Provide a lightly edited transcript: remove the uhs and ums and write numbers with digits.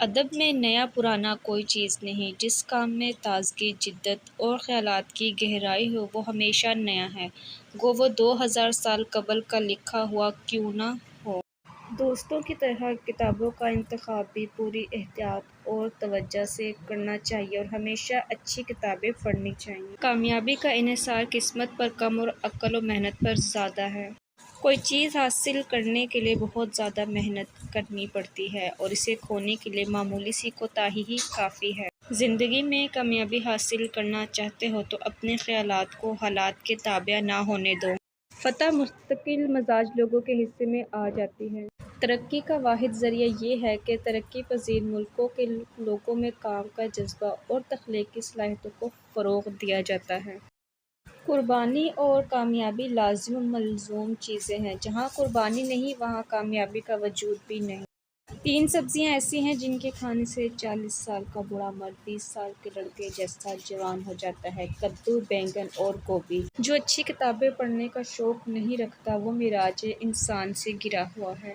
ادب میں نیا پرانا کوئی چیز نہیں، جس کام میں تازگی، جدت اور خیالات کی گہرائی ہو وہ ہمیشہ نیا ہے، گو وہ 2000 سال قبل کا لکھا ہوا کیوں نہ ہو۔ دوستوں کی طرح کتابوں کا انتخاب بھی پوری احتیاط اور توجہ سے کرنا چاہیے اور ہمیشہ اچھی کتابیں پڑھنی چاہئیں۔ کامیابی کا انحصار قسمت پر کم اور عقل و محنت پر زیادہ ہے۔ کوئی چیز حاصل کرنے کے لیے بہت زیادہ محنت کرنی پڑتی ہے اور اسے کھونے کے لیے معمولی سی کوتاہی ہی کافی ہے۔ زندگی میں کامیابی حاصل کرنا چاہتے ہو تو اپنے خیالات کو حالات کے تابع نہ ہونے دو۔ فتح مستقل مزاج لوگوں کے حصے میں آ جاتی ہے۔ ترقی کا واحد ذریعہ یہ ہے کہ ترقی پذیر ملکوں کے لوگوں میں کام کا جذبہ اور تخلیقی صلاحیتوں کو فروغ دیا جاتا ہے۔ قربانی اور کامیابی لازم و ملزوم چیزیں ہیں۔ جہاں قربانی نہیں وہاں کامیابی کا وجود بھی نہیں۔ 3 سبزیاں ایسی ہیں جن کے کھانے سے 40 سال کا بوڑھا مرد 20 سال کے لڑکے جیسا جوان ہو جاتا ہے، کدو، بینگن اور گوبھی۔ جو اچھی کتابیں پڑھنے کا شوق نہیں رکھتا وہ معراج انسان سے گرا ہوا ہے۔